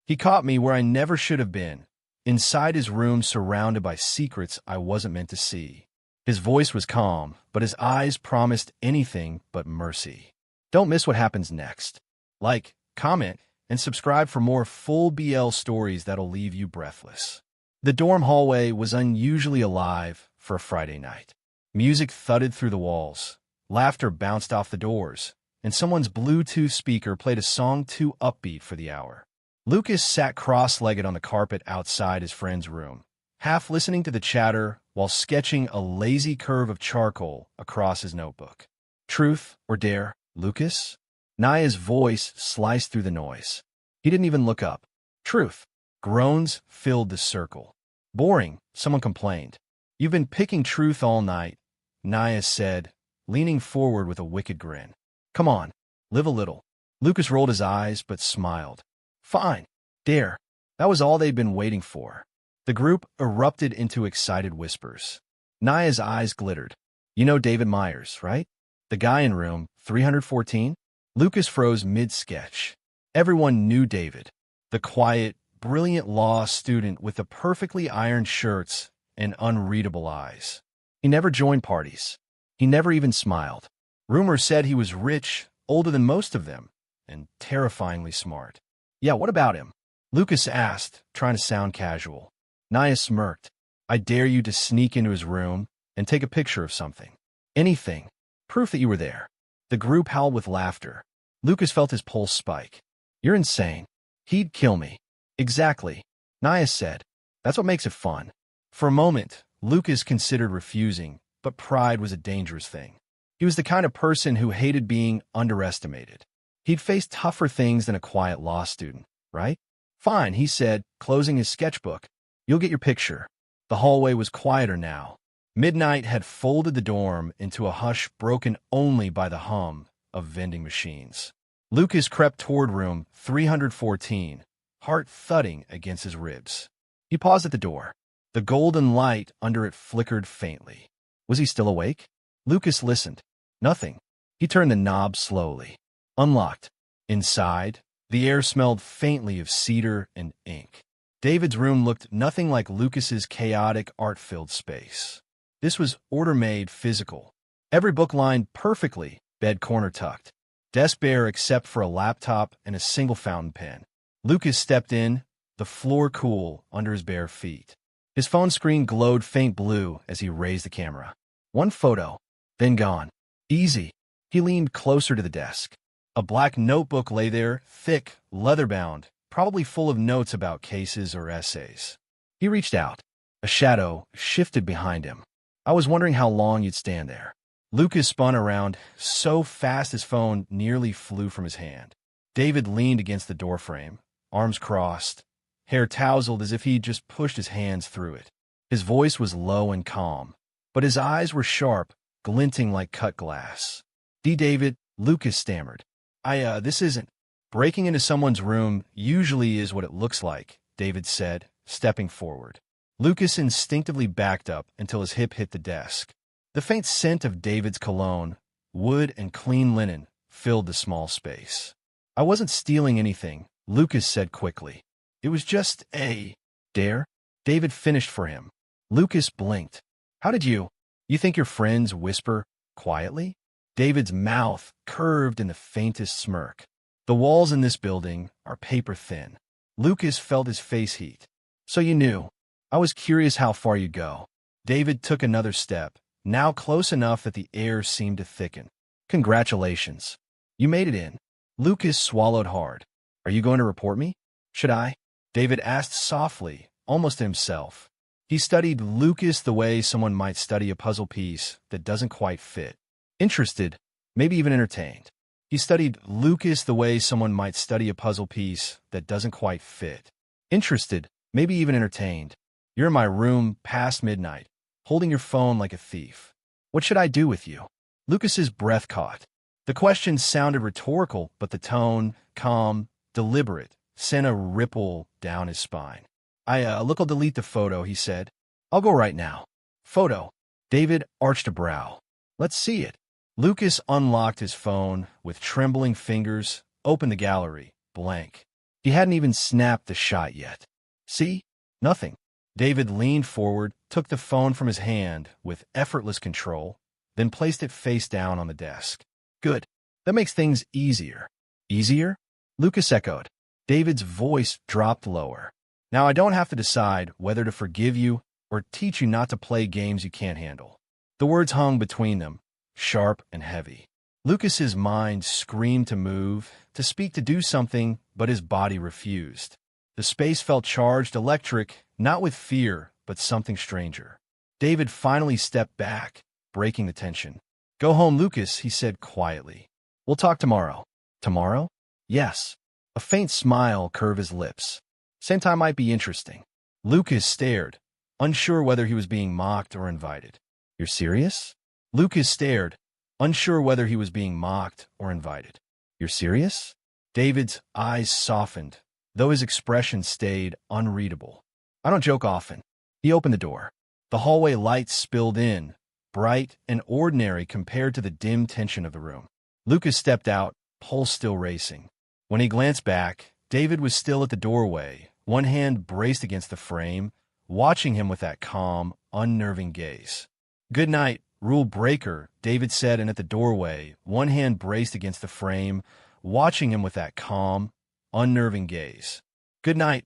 He caught me where I never should have been, inside his room surrounded by secrets I wasn't meant to see. His voice was calm, but his eyes promised anything but mercy. Don't miss what happens next. Like, comment, and subscribe for more full BL stories that'll leave you breathless. The dorm hallway was unusually alive for a Friday night. Music thudded through the walls, laughter bounced off the doors, and someone's Bluetooth speaker played a song too upbeat for the hour. Lucas sat cross-legged on the carpet outside his friend's room, half listening to the chatter while sketching a lazy curve of charcoal across his notebook. Truth or dare, Lucas? Naya's voice sliced through the noise. He didn't even look up. Truth. Groans filled the circle. Boring, someone complained. You've been picking truth all night, Naya said, leaning forward with a wicked grin. Come on, live a little. Lucas rolled his eyes but smiled. Fine. Dare. That was all they'd been waiting for. The group erupted into excited whispers. Naya's eyes glittered. You know David Myers, right? The guy in room 314? Lucas froze mid-sketch. Everyone knew David. The quiet, brilliant law student with the perfectly ironed shirts and unreadable eyes. He never joined parties. He never even smiled. Rumors said he was rich, older than most of them, and terrifyingly smart. Yeah, what about him? Lucas asked, trying to sound casual. Naya smirked. I dare you to sneak into his room and take a picture of something. Anything. Proof that you were there. The group howled with laughter. Lucas felt his pulse spike. You're insane. He'd kill me. Exactly. Naya said. That's what makes it fun. For a moment, Lucas considered refusing, but pride was a dangerous thing. He was the kind of person who hated being underestimated. He'd faced tougher things than a quiet law student, right? Fine, he said, closing his sketchbook. You'll get your picture. The hallway was quieter now. Midnight had folded the dorm into a hush broken only by the hum of vending machines. Lucas crept toward room 314, heart thudding against his ribs. He paused at the door. The golden light under it flickered faintly. Was he still awake? Lucas listened. Nothing. He turned the knob slowly. Unlocked. Inside, the air smelled faintly of cedar and ink. David's room looked nothing like Lucas's chaotic, art-filled space. This was order-made, physical. Every book lined perfectly, bed corner tucked. Desk bare except for a laptop and a single fountain pen. Lucas stepped in, the floor cool under his bare feet. His phone screen glowed faint blue as he raised the camera. One photo, then gone. Easy. He leaned closer to the desk. A black notebook lay there, thick, leather-bound, probably full of notes about cases or essays. He reached out. A shadow shifted behind him. I was wondering how long you'd stand there. Lucas spun around so fast his phone nearly flew from his hand. David leaned against the doorframe, arms crossed, hair tousled as if he'd just pushed his hands through it. His voice was low and calm, but his eyes were sharp, glinting like cut glass. David, Lucas stammered. This isn't. Breaking into someone's room usually is what it looks like, David said, stepping forward. Lucas instinctively backed up until his hip hit the desk. The faint scent of David's cologne, wood and clean linen, filled the small space. I wasn't stealing anything, Lucas said quickly. It was just a dare. David finished for him. Lucas blinked. How did you think your friends whisper quietly? David's mouth curved in the faintest smirk. The walls in this building are paper thin. Lucas felt his face heat. So you knew. I was curious how far you'd go. David took another step, now close enough that the air seemed to thicken. Congratulations. You made it in. Lucas swallowed hard. Are you going to report me? Should I? David asked softly, almost to himself. He studied Lucas the way someone might study a puzzle piece that doesn't quite fit. Interested, maybe even entertained. He studied Lucas the way someone might study a puzzle piece that doesn't quite fit. Interested, maybe even entertained. You're in my room past midnight, holding your phone like a thief. What should I do with you? Lucas's breath caught. The question sounded rhetorical, but the tone, calm, deliberate, sent a ripple down his spine. Look, I'll delete the photo, he said. I'll go right now. Photo. David arched a brow. Let's see it. Lucas unlocked his phone with trembling fingers, opened the gallery, blank. He hadn't even snapped the shot yet. See? Nothing. David leaned forward, took the phone from his hand with effortless control, then placed it face down on the desk. Good. That makes things easier. Easier? Lucas echoed. David's voice dropped lower. Now I don't have to decide whether to forgive you or teach you not to play games you can't handle. The words hung between them, sharp and heavy. Lucas's mind screamed to move, to speak, to do something, but his body refused. The space felt charged, electric, not with fear, but something stranger. David finally stepped back, breaking the tension. Go home, Lucas, he said quietly. We'll talk tomorrow. Tomorrow? Yes. A faint smile curved his lips. Same time might be interesting. Lucas stared, unsure whether he was being mocked or invited. You're serious? Lucas stared, unsure whether he was being mocked or invited. You're serious? David's eyes softened, though his expression stayed unreadable. I don't joke often. He opened the door. The hallway lights spilled in, bright and ordinary compared to the dim tension of the room. Lucas stepped out, pulse still racing. When he glanced back, David was still at the doorway, one hand braced against the frame, watching him with that calm, unnerving gaze. Good night, rule breaker, David said, and at the doorway, one hand braced against the frame, watching him with that calm, unnerving gaze. Good night,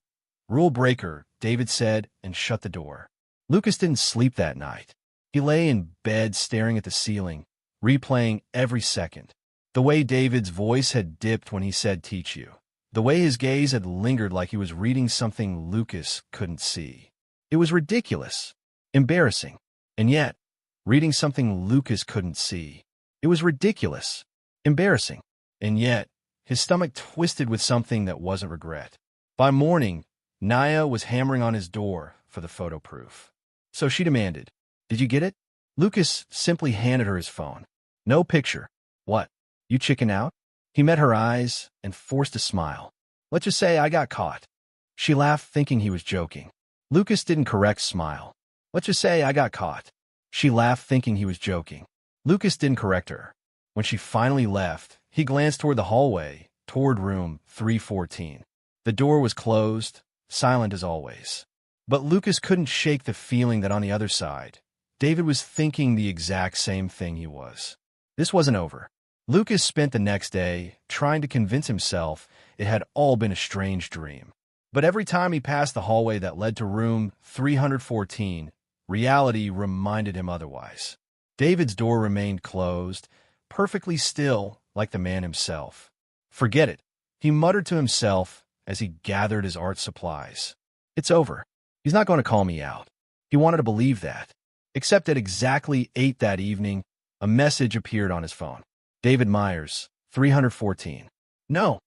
rule breaker, David said, and shut the door. Lucas didn't sleep that night. He lay in bed staring at the ceiling, replaying every second. The way David's voice had dipped when he said teach you. The way his gaze had lingered like he was reading something Lucas couldn't see. It was ridiculous, embarrassing, and yet, reading something Lucas couldn't see. It was ridiculous, embarrassing, and yet, his stomach twisted with something that wasn't regret. By morning, Naya was hammering on his door for the photo proof. So she demanded, Did you get it? Lucas simply handed her his phone. No picture. What? You chicken out? He met her eyes and forced a smile. Let's just say I got caught. She laughed, thinking he was joking. Lucas didn't correct smile. Let's just say I got caught. She laughed, thinking he was joking. Lucas didn't correct her. When she finally left, he glanced toward the hallway, toward room 314. The door was closed, silent as always. But Lucas couldn't shake the feeling that on the other side, David was thinking the exact same thing he was. This wasn't over. Lucas spent the next day trying to convince himself it had all been a strange dream. But every time he passed the hallway that led to room 314, reality reminded him otherwise. David's door remained closed, perfectly still, like the man himself. Forget it, he muttered to himself as he gathered his art supplies. It's over. He's not going to call me out. He wanted to believe that. Except at exactly 8 that evening, a message appeared on his phone. David Myers, 314. No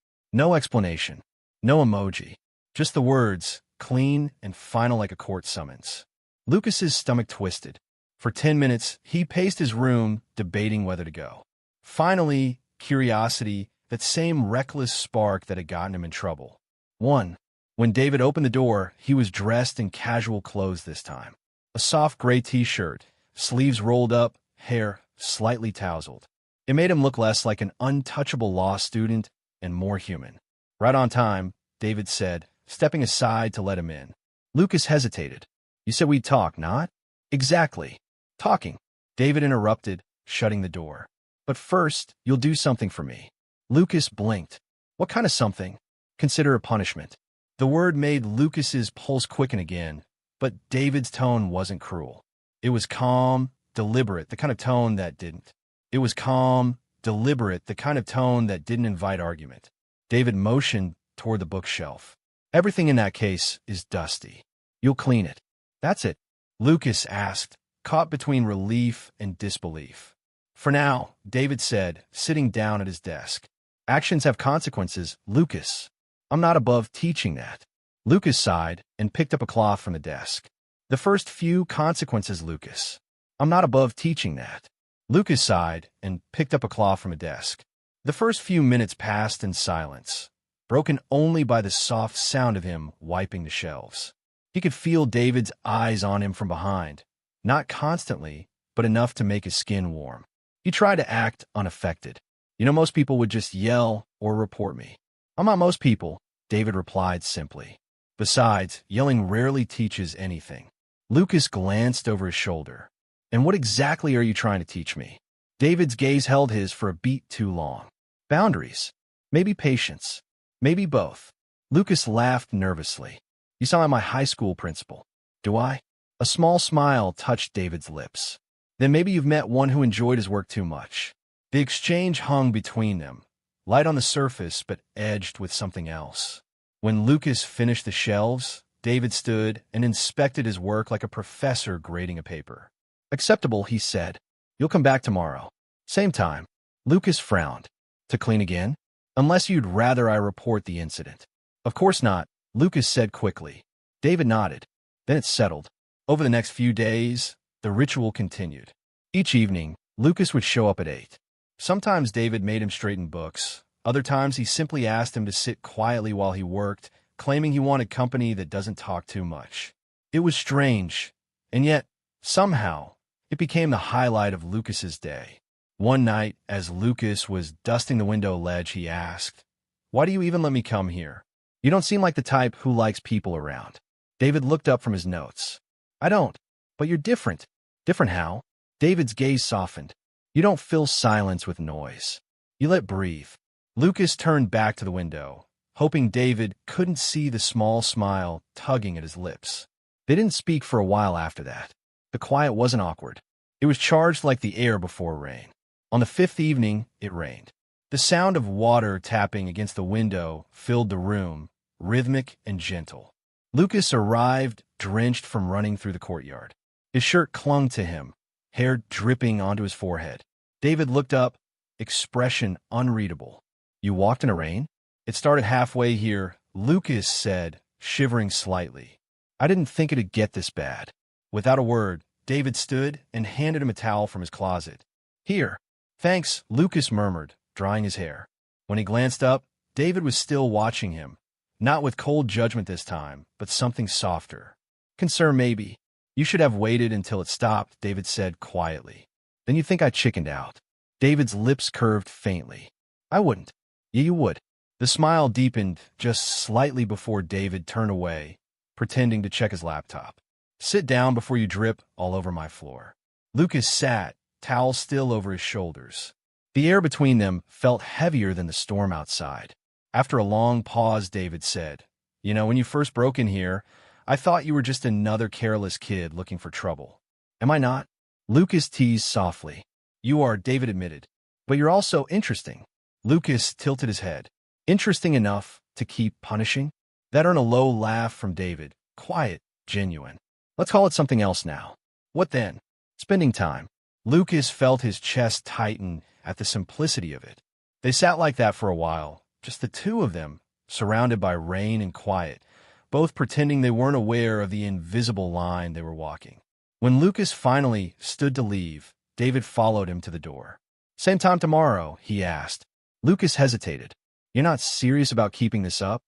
explanation. No emoji. Just the words, clean and final like a court summons. Lucas's stomach twisted. For 10 minutes, he paced his room, debating whether to go. Finally, curiosity, that same reckless spark that had gotten him in trouble. When David opened the door, he was dressed in casual clothes this time. A soft gray t-shirt, sleeves rolled up, hair slightly tousled. It made him look less like an untouchable law student and more human. Right on time, David said, stepping aside to let him in. Lucas hesitated. You said we'd talk, not? Exactly. Talking. David interrupted, shutting the door. But first, you'll do something for me. Lucas blinked. What kind of something? Consider a punishment. The word made Lucas's pulse quicken again, but David's tone wasn't cruel. It was calm, deliberate, the kind of tone that didn't. It was calm, deliberate, the kind of tone that didn't invite argument. David motioned toward the bookshelf. Everything in that case is dusty. You'll clean it. That's it, Lucas asked, caught between relief and disbelief. For now, David said, sitting down at his desk. Actions have consequences, Lucas. I'm not above teaching that. Lucas sighed and picked up a cloth from the desk. The first few consequences, Lucas. I'm not above teaching that. Lucas sighed and picked up a cloth from a desk. The first few minutes passed in silence, broken only by the soft sound of him wiping the shelves. He could feel David's eyes on him from behind, not constantly, but enough to make his skin warm. He tried to act unaffected. Most people would just yell or report me. I'm not most people, David replied simply. Besides, yelling rarely teaches anything. Lucas glanced over his shoulder. And what exactly are you trying to teach me? David's gaze held his for a beat too long. Boundaries. Maybe patience. Maybe both. Lucas laughed nervously. You sound like my high school principal. Do I? A small smile touched David's lips. Then maybe you've met one who enjoyed his work too much. The exchange hung between them, light on the surface but edged with something else. When Lucas finished the shelves, David stood and inspected his work like a professor grading a paper. Acceptable, he said. You'll come back tomorrow. Same time. Lucas frowned. To clean again? Unless you'd rather I report the incident. Of course not, Lucas said quickly. David nodded. Then it settled. Over the next few days, the ritual continued. Each evening, Lucas would show up at 8. Sometimes David made him straighten books. Other times he simply asked him to sit quietly while he worked, claiming he wanted company that doesn't talk too much. It was strange, and yet, somehow, it became the highlight of Lucas's day. One night, as Lucas was dusting the window ledge, he asked, "Why do you even let me come here? You don't seem like the type who likes people around." David looked up from his notes. "I don't, but you're different." "Different how?" David's gaze softened. "You don't fill silence with noise. You let breathe." Lucas turned back to the window, hoping David couldn't see the small smile tugging at his lips. They didn't speak for a while after that. The quiet wasn't awkward. It was charged like the air before rain. On the 5th evening, it rained. The sound of water tapping against the window filled the room, rhythmic and gentle. Lucas arrived drenched from running through the courtyard. His shirt clung to him, hair dripping onto his forehead. David looked up, expression unreadable. "You walked in the rain?" "It started halfway here," Lucas said, shivering slightly. "I didn't think it'd get this bad." Without a word, David stood and handed him a towel from his closet. "Here." "Thanks," Lucas murmured, drying his hair. When he glanced up, David was still watching him, not with cold judgment this time, but something softer. "Concern maybe. You should have waited until it stopped," David said quietly. "Then you think I chickened out." David's lips curved faintly. "I wouldn't." "Yeah, you would." The smile deepened just slightly before David turned away, pretending to check his laptop. "Sit down before you drip all over my floor." Lucas sat, towel still over his shoulders. The air between them felt heavier than the storm outside. After a long pause, David said, "You know, when you first broke in here, I thought you were just another careless kid looking for trouble. Am I not?" Lucas teased softly. "You are," David admitted. "But you're also interesting." Lucas tilted his head. "Interesting enough to keep punishing?" That earned a low laugh from David, quiet, genuine. "Let's call it something else now." "What then?" "Spending time." Lucas felt his chest tighten at the simplicity of it. They sat like that for a while, just the two of them, surrounded by rain and quiet, both pretending they weren't aware of the invisible line they were walking. When Lucas finally stood to leave, David followed him to the door. "Same time tomorrow?" he asked. Lucas hesitated. "You're not serious about keeping this up,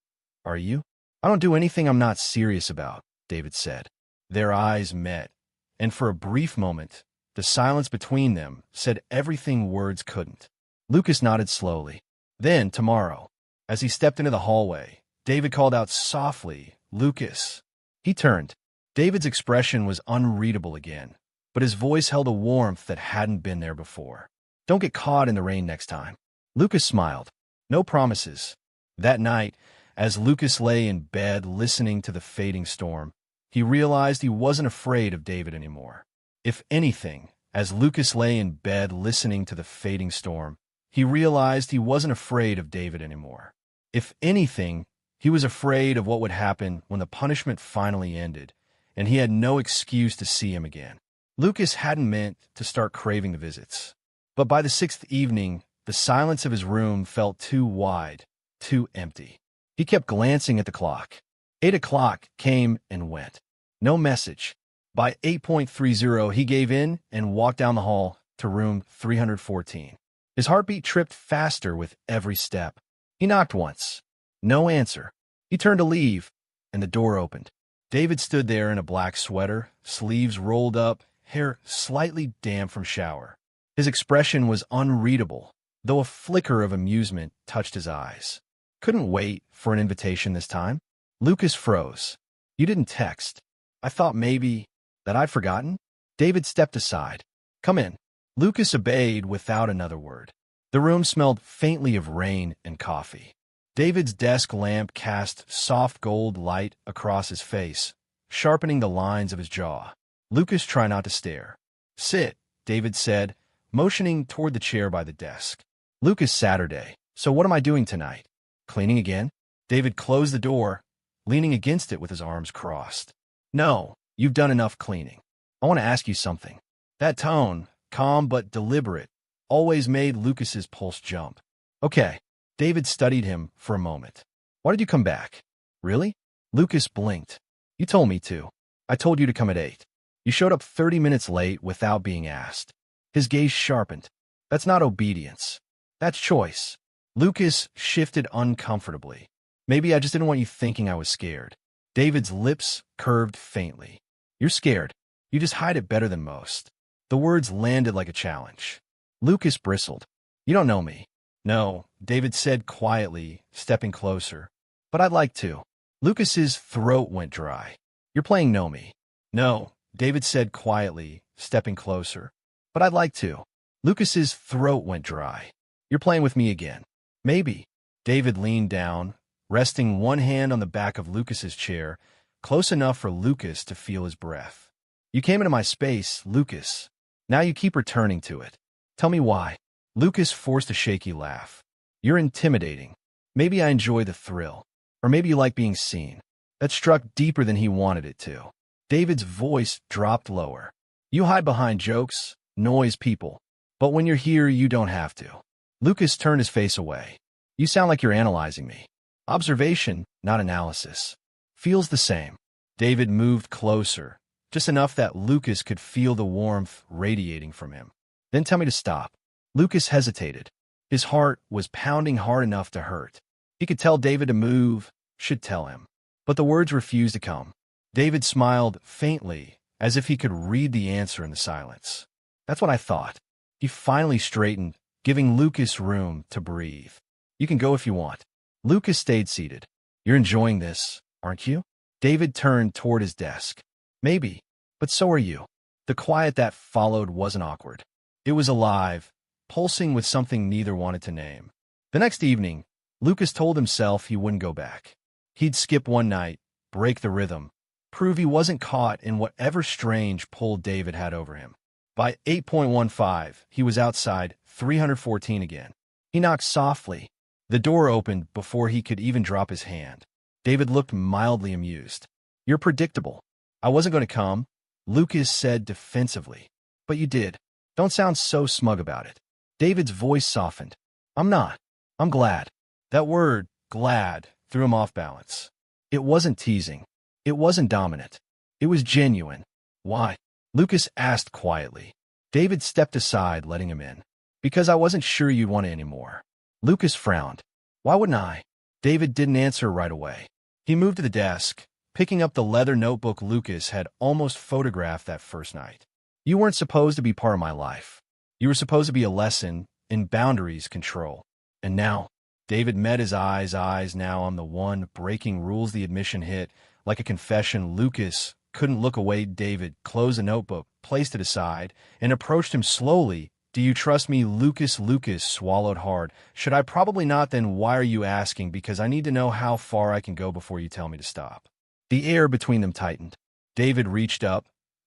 are you?" "I don't do anything I'm not serious about," David said. Their eyes met, and for a brief moment, the silence between them said everything words couldn't. Lucas nodded slowly. Then, tomorrow, as he stepped into the hallway, David called out softly, "Lucas." He turned. David's expression was unreadable again, but his voice held a warmth that hadn't been there before. "Don't get caught in the rain next time." Lucas smiled. "No promises." That night, as Lucas lay in bed listening to the fading storm, he realized he wasn't afraid of David anymore. If anything, as Lucas lay in bed listening to the fading storm, he realized he wasn't afraid of David anymore. If anything, he was afraid of what would happen when the punishment finally ended, and he had no excuse to see him again. Lucas hadn't meant to start craving the visits. But by the 6th evening, the silence of his room felt too wide, too empty. He kept glancing at the clock. 8 o'clock came and went. No message. By 8:30, he gave in and walked down the hall to room 314. His heartbeat tripped faster with every step. He knocked once. No answer. He turned to leave, and the door opened. David stood there in a black sweater, sleeves rolled up, hair slightly damp from shower. His expression was unreadable, though a flicker of amusement touched his eyes. Couldn't wait for an invitation this time. Lucas froze. You didn't text. I thought maybe that I'd forgotten. David stepped aside. Come in. Lucas obeyed without another word. The room smelled faintly of rain and coffee. David's desk lamp cast soft gold light across his face, sharpening the lines of his jaw. Lucas tried not to stare. Sit, David said, motioning toward the chair by the desk. Lucas, Saturday. So what am I doing tonight? Cleaning again? David closed the door, leaning against it with his arms crossed. No, you've done enough cleaning. I want to ask you something. That tone, calm but deliberate, always made Lucas's pulse jump. Okay. David studied him for a moment. Why did you come back? Really? Lucas blinked. You told me to. I told you to come at 8. You showed up 30 minutes late without being asked. His gaze sharpened. That's not obedience. That's choice. Lucas shifted uncomfortably. Maybe I just didn't want you thinking I was scared. David's lips curved faintly. You're scared. You just hide it better than most. The words landed like a challenge. Lucas bristled. You don't know me. No, David said quietly, stepping closer. But I'd like to. Lucas's throat went dry. You're playing Know Me. No, David said quietly, stepping closer. But I'd like to. Lucas's throat went dry. You're playing with me again. Maybe. David leaned down, resting one hand on the back of Lucas's chair, close enough for Lucas to feel his breath. You came into my space, Lucas. Now you keep returning to it. Tell me why. Lucas forced a shaky laugh. You're intimidating. Maybe I enjoy the thrill. Or maybe you like being seen. That struck deeper than he wanted it to. David's voice dropped lower. You hide behind jokes, noise, people. But when you're here, you don't have to. Lucas turned his face away. You sound like you're analyzing me. Observation, not analysis. Feels the same. David moved closer, just enough that Lucas could feel the warmth radiating from him. Then tell me to stop. Lucas hesitated. His heart was pounding hard enough to hurt. He could tell David to move, should tell him. But the words refused to come. David smiled faintly, as if he could read the answer in the silence. That's what I thought. He finally straightened, giving Lucas room to breathe. You can go if you want. Lucas stayed seated. You're enjoying this, aren't you? David turned toward his desk. Maybe, but so are you. The quiet that followed wasn't awkward. It was alive, pulsing with something neither wanted to name. The next evening, Lucas told himself he wouldn't go back. He'd skip one night, break the rhythm, prove he wasn't caught in whatever strange pull David had over him. By 8:15, he was outside 314 again. He knocked softly. The door opened before he could even drop his hand. David looked mildly amused. You're predictable. I wasn't going to come, Lucas said defensively. But you did. Don't sound so smug about it. David's voice softened. I'm not. I'm glad. That word, glad, threw him off balance. It wasn't teasing. It wasn't dominant. It was genuine. Why? Lucas asked quietly. David stepped aside, letting him in. Because I wasn't sure you'd want it anymore. Lucas frowned. Why wouldn't I? David didn't answer right away. He moved to the desk, picking up the leather notebook Lucas had almost photographed that first night. You weren't supposed to be part of my life. You were supposed to be a lesson in boundaries control. And now, David met his eyes now on the one breaking rules. The admission hit like a confession. Lucas couldn't look away. David closed the notebook, placed it aside, and approached him slowly. Do you trust me, Lucas? Lucas swallowed hard. Should I? Probably not. Then why are you asking? Because I need to know how far I can go before you tell me to stop. The air between them tightened. David reached up,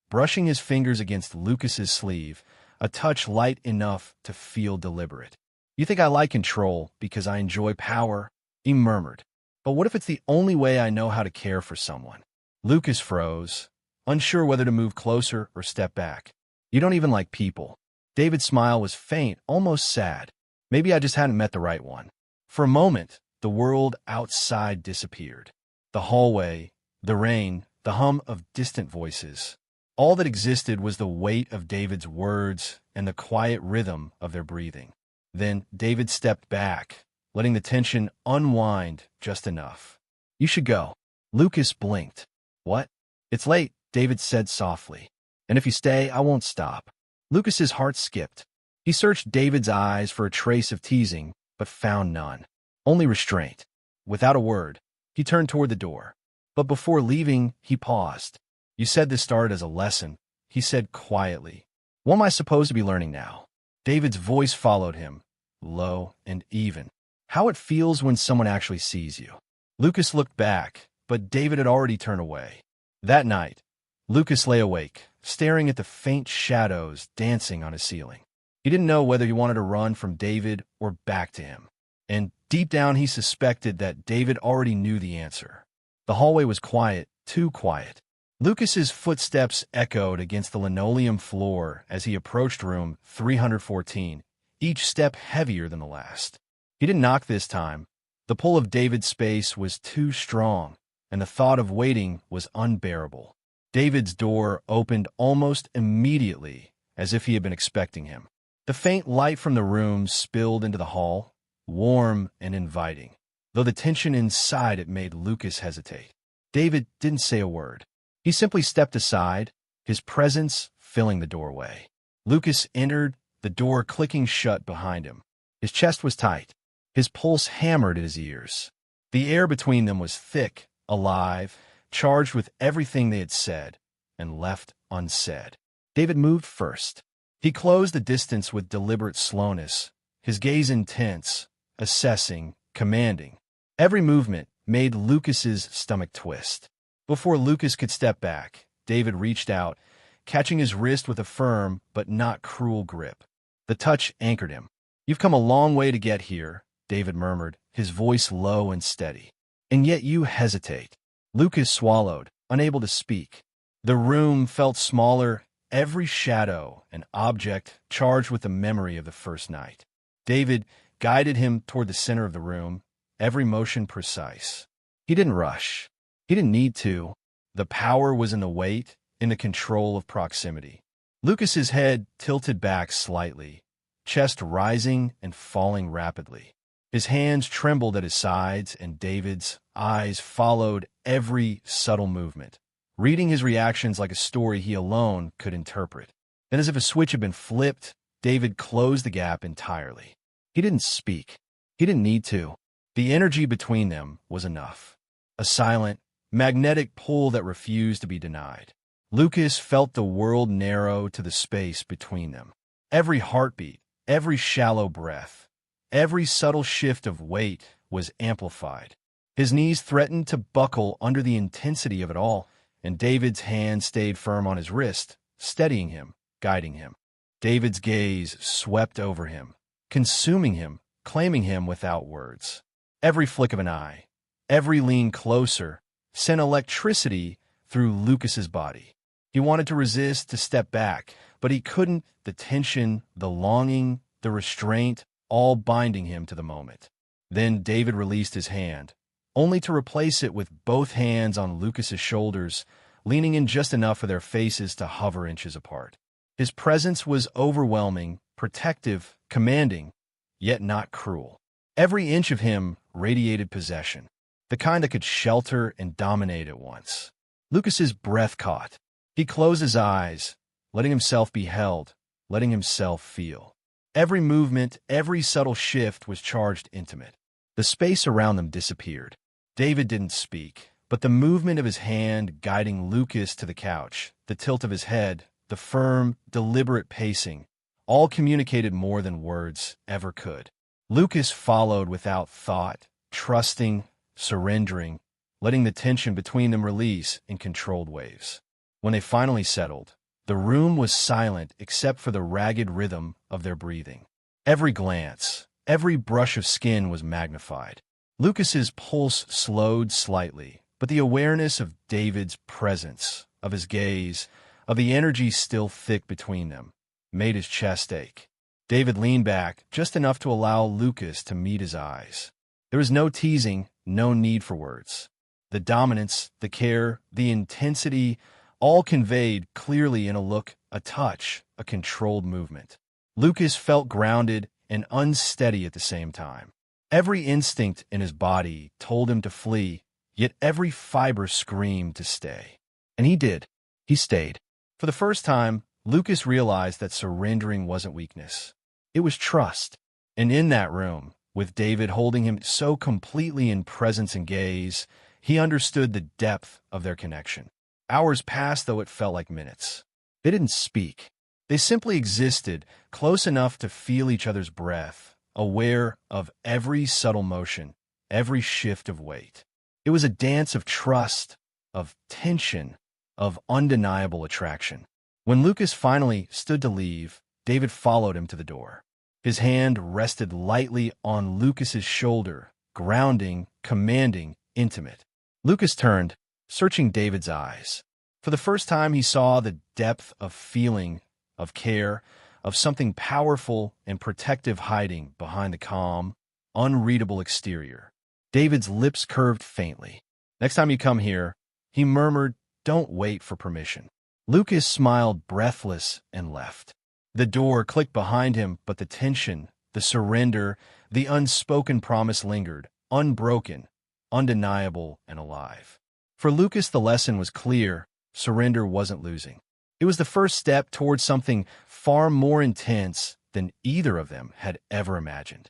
brushing his fingers against Lucas's sleeve, a touch light enough to feel deliberate. You think I like control because I enjoy power? He murmured. But what if it's the only way I know how to care for someone? Lucas froze, unsure whether to move closer or step back. You don't even like people. David's smile was faint, almost sad. Maybe I just hadn't met the right one. For a moment, the world outside disappeared. The hallway, the rain, the hum of distant voices. All that existed was the weight of David's words and the quiet rhythm of their breathing. Then David stepped back, letting the tension unwind just enough. You should go. Lucas blinked. What? It's late, David said softly. And if you stay, I won't stop. Lucas's heart skipped. He searched David's eyes for a trace of teasing, but found none. Only restraint. Without a word, he turned toward the door. But before leaving, he paused. "You said this started as a lesson," he said quietly. "What am I supposed to be learning now?" David's voice followed him, low and even. "How it feels when someone actually sees you." Lucas looked back, but David had already turned away. That night, Lucas lay awake, staring at the faint shadows dancing on his ceiling. He didn't know whether he wanted to run from David or back to him. And deep down, he suspected that David already knew the answer. The hallway was quiet, too quiet. Lucas's footsteps echoed against the linoleum floor as he approached room 314, each step heavier than the last. He didn't knock this time. The pull of David's space was too strong, and the thought of waiting was unbearable. David's door opened almost immediately, as if he had been expecting him. The faint light from the room spilled into the hall, warm and inviting, though the tension inside it made Lucas hesitate. David didn't say a word. He simply stepped aside, his presence filling the doorway. Lucas entered, the door clicking shut behind him. His chest was tight. His pulse hammered at his ears. The air between them was thick, alive, charged with everything they had said and left unsaid. David moved first. He closed the distance with deliberate slowness, his gaze intense, assessing, commanding. Every movement made Lucas's stomach twist. Before Lucas could step back, David reached out, catching his wrist with a firm but not cruel grip. The touch anchored him. "You've come a long way to get here," David murmured, his voice low and steady. "And yet you hesitate." Lucas swallowed, unable to speak. The room felt smaller, every shadow an object charged with the memory of the first night. David guided him toward the center of the room, every motion precise. He didn't rush. He didn't need to. The power was in the weight, in the control of proximity. Lucas's head tilted back slightly, chest rising and falling rapidly. His hands trembled at his sides, and David's eyes followed every subtle movement, reading his reactions like a story he alone could interpret. Then, as if a switch had been flipped, David closed the gap entirely. He didn't speak. He didn't need to. The energy between them was enough. A silent, magnetic pull that refused to be denied. Lucas felt the world narrow to the space between them. Every heartbeat, every shallow breath, every subtle shift of weight was amplified. His knees threatened to buckle under the intensity of it all, and David's hand stayed firm on his wrist, steadying him, guiding him. David's gaze swept over him, consuming him, claiming him without words. Every flick of an eye, every lean closer, sent electricity through Lucas's body. He wanted to resist, to step back, but he couldn't. The tension, the longing, the restraint, all binding him to the moment. Then David released his hand, only to replace it with both hands on Lucas's shoulders, leaning in just enough for their faces to hover inches apart. His presence was overwhelming, protective, commanding, yet not cruel. Every inch of him radiated possession, the kind that could shelter and dominate at once. Lucas's breath caught. He closed his eyes, letting himself be held, letting himself feel. Every movement, every subtle shift was charged intimate. The space around them disappeared. David didn't speak, but the movement of his hand guiding Lucas to the couch, the tilt of his head, the firm, deliberate pacing, all communicated more than words ever could. Lucas followed without thought, trusting, surrendering, letting the tension between them release in controlled waves. When they finally settled, the room was silent except for the ragged rhythm of their breathing. Every glance, every brush of skin was magnified. Lucas's pulse slowed slightly, but the awareness of David's presence, of his gaze, of the energy still thick between them, made his chest ache. David leaned back just enough to allow Lucas to meet his eyes. There was no teasing, no need for words. The dominance, the care, the intensity, all conveyed clearly in a look, a touch, a controlled movement. Lucas felt grounded and unsteady at the same time. Every instinct in his body told him to flee, yet every fiber screamed to stay. And he did. He stayed. For the first time, Lucas realized that surrendering wasn't weakness. It was trust. And in that room, With David holding him so completely in presence and gaze, he understood the depth of their connection. Hours passed, though it felt like minutes. They didn't speak. They simply existed, close enough to feel each other's breath, aware of every subtle motion, every shift of weight. It was a dance of trust, of tension, of undeniable attraction. When Lucas finally stood to leave, David followed him to the door. His hand rested lightly on Lucas's shoulder, grounding, commanding, intimate. Lucas turned, searching David's eyes. For the first time, he saw the depth of feeling, of care, of something powerful and protective hiding behind the calm, unreadable exterior. David's lips curved faintly. "Next time you come here," he murmured, "don't wait for permission." Lucas smiled, breathless, and left. The door clicked behind him, but the tension, the surrender, the unspoken promise lingered, unbroken, undeniable, and alive. For Lucas, the lesson was clear: surrender wasn't losing. It was the first step towards something far more intense than either of them had ever imagined.